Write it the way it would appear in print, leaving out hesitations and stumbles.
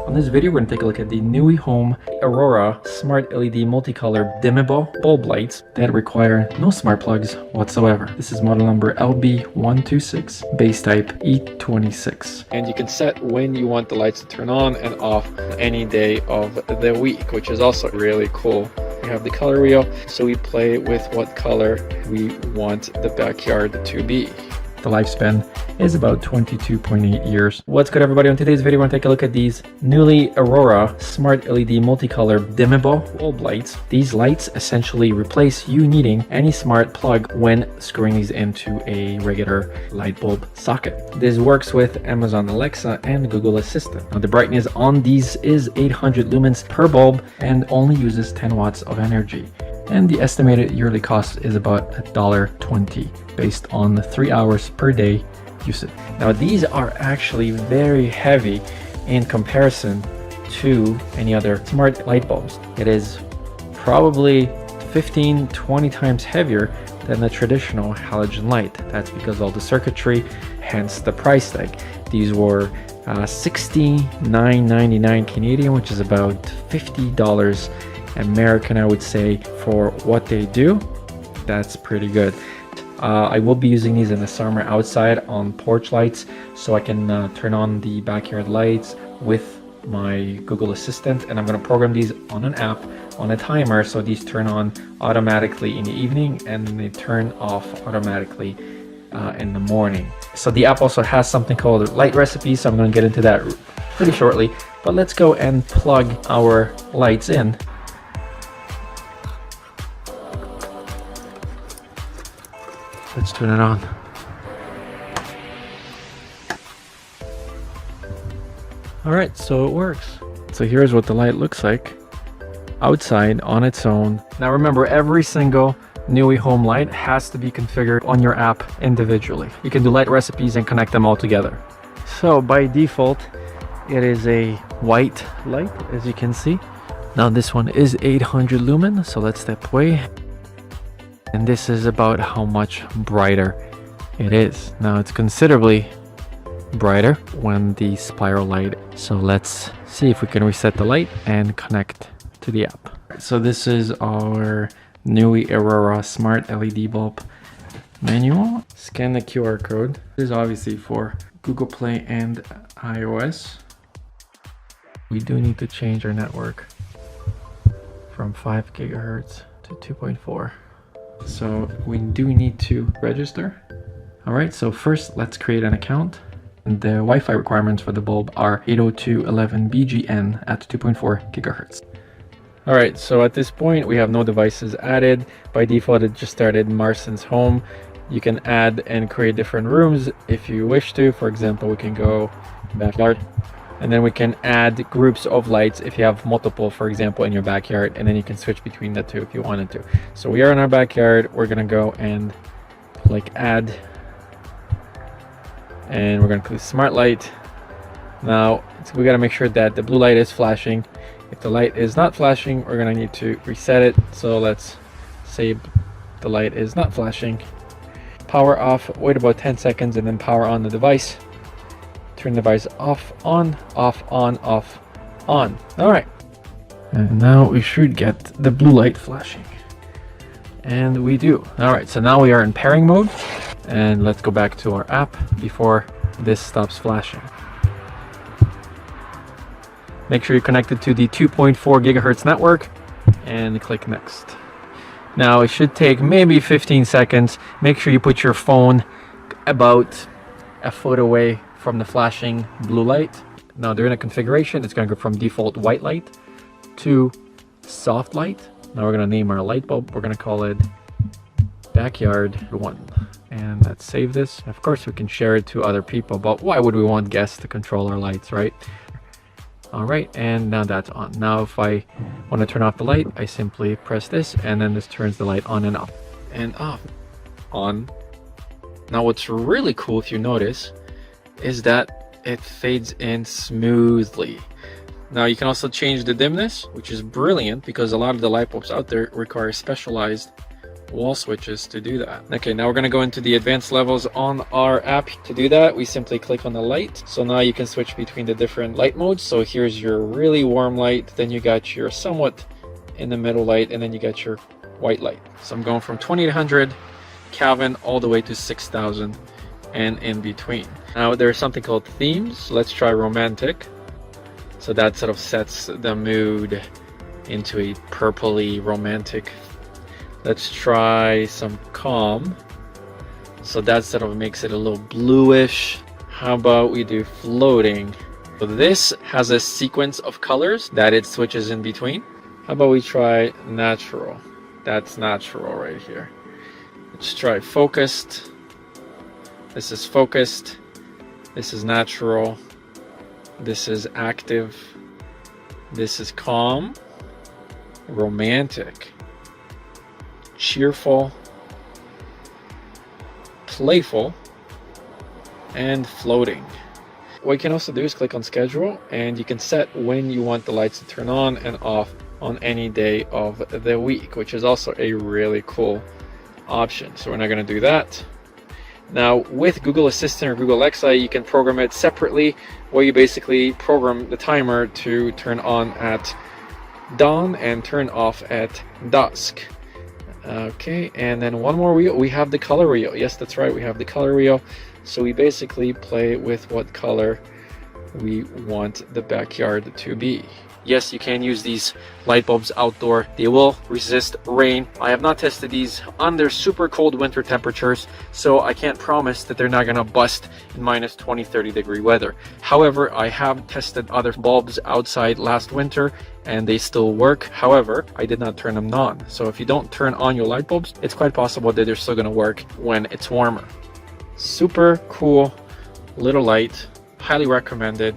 On this video, we're going to take a look at the Nooie Home Aurora Smart LED Multicolor Dimmable Bulb Lights that require no smart plugs whatsoever. This is model number LB126, base type E26. And you can set when you want the lights to turn on and off any day of the week, which is also really cool. We have the color wheel, so we play with what color we want the backyard to be. The lifespan is about 22.8 years. What's good, everybody? On today's video, we're going to take a look at these Nooie Aurora Smart LED Multicolor Dimmable Bulb Lights. These lights essentially replace you needing any smart plug when screwing these into a regular light bulb socket. This works with Amazon Alexa and Google Assistant. Now, the brightness on these is 800 lumens per bulb and only uses 10 watts of energy. And the estimated yearly cost is about $1.20 based on 3 hours per day usage. Now, these are actually very heavy in comparison to any other smart light bulbs. It is probably 15-20 times heavier than the traditional halogen light. That's because of all the circuitry, hence the price tag. These were $69.99 Canadian, which is about $50 American, I would say, for what they do. That's pretty good. I will be using these in the summer outside on porch lights, so I can turn on the backyard lights with my Google Assistant, and I'm going to program these on an app on a timer, so these turn on automatically in the evening and then they turn off automatically in the morning. So the app also has something called light recipes, so I'm going to get into that pretty shortly, but let's go and plug our lights in. Let's turn it on. All right, so it works. So here's what the light looks like outside on its own. Now remember, every single Nooie Home light has to be configured on your app individually. You can do light recipes and connect them all together. So by default, it is a white light, as you can see. Now this one is 800 lumen, so let's step away. And this is about how much brighter it is. Now it's considerably brighter when the spiral light. So let's see if we can reset the light and connect to the app. So this is our Nooie Aurora Smart LED Bulb manual. Scan the QR code. This is obviously for Google Play and iOS. We do need to change our network from 5 gigahertz to 2.4. So we do need to register. All right, so first let's create an account. And the Wi-Fi requirements for the bulb are 802.11bgn at 2.4 gigahertz. All right, so at this point we have no devices added. By default, it just started Marston's home. You can add and create different rooms if you wish to. For example, we can go backyard. And then we can add groups of lights if you have multiple, for example, in your backyard, and then you can switch between the two if you wanted to. So we are in our backyard. We're gonna go and click add, and we're gonna click smart light. Now we gotta make sure that the blue light is flashing. If the light is not flashing, we're gonna need to reset it. So let's say the light is not flashing. Power off, wait about 10 seconds, and then power on the device. Turn the device off, on, off, on, off, on. All right. And now we should get the blue light flashing. And we do. All right, so now we are in pairing mode. And let's go back to our app before this stops flashing. Make sure you're connected to the 2.4 gigahertz network and click next. Now it should take maybe 15 seconds. Make sure you put your phone about a foot away from the flashing blue light. Now during the configuration, it's going to go from default white light to soft light. Now we're going to name our light bulb. We're going to call it Backyard 1. And let's save this. Of course, we can share it to other people, but why would we want guests to control our lights, right? All right, and now that's on. Now if I want to turn off the light, I simply press this, and then this turns the light on and off. And off. On. Now what's really cool, if you notice, is that it fades in smoothly. Now you can also change the dimness, which is brilliant because a lot of the light bulbs out there require specialized wall switches to do that. Okay, now we're going to go into the advanced levels on our app. To do that, we simply click on the light. So now you can switch between the different light modes. So here's your really warm light, then you got your somewhat in the middle light, and then you got your white light. So I'm going from 2800 Kelvin all the way to 6000 and in between. Now there's something called themes. Let's try romantic. So that sort of sets the mood into a purpley romantic. Let's try some calm. So that sort of makes it a little bluish. How about we do floating? So this has a sequence of colors that it switches in between. How about we try natural? That's natural right here. Let's try focused. This is focused. This is natural. This is active. This is calm. Romantic. Cheerful. Playful. And floating. What you can also do is click on schedule, and you can set when you want the lights to turn on and off on any day of the week, which is also a really cool option. So we're not going to do that. Now with Google Assistant or Google Alexa, you can program it separately, where you basically program the timer to turn on at dawn and turn off at dusk. Okay, and then one more wheel, we have the color wheel. Yes, that's right, we have the color wheel. So we basically play with what color we want the backyard to be. Yes, you can use these light bulbs outdoor. They will resist rain. I have not tested these under super cold winter temperatures, so I can't promise that they're not gonna bust in minus 20, 30 degree weather. However, I have tested other bulbs outside last winter and they still work. However, I did not turn them on. So if you don't turn on your light bulbs, it's quite possible that they're still gonna work when it's warmer. Super cool little light, highly recommended.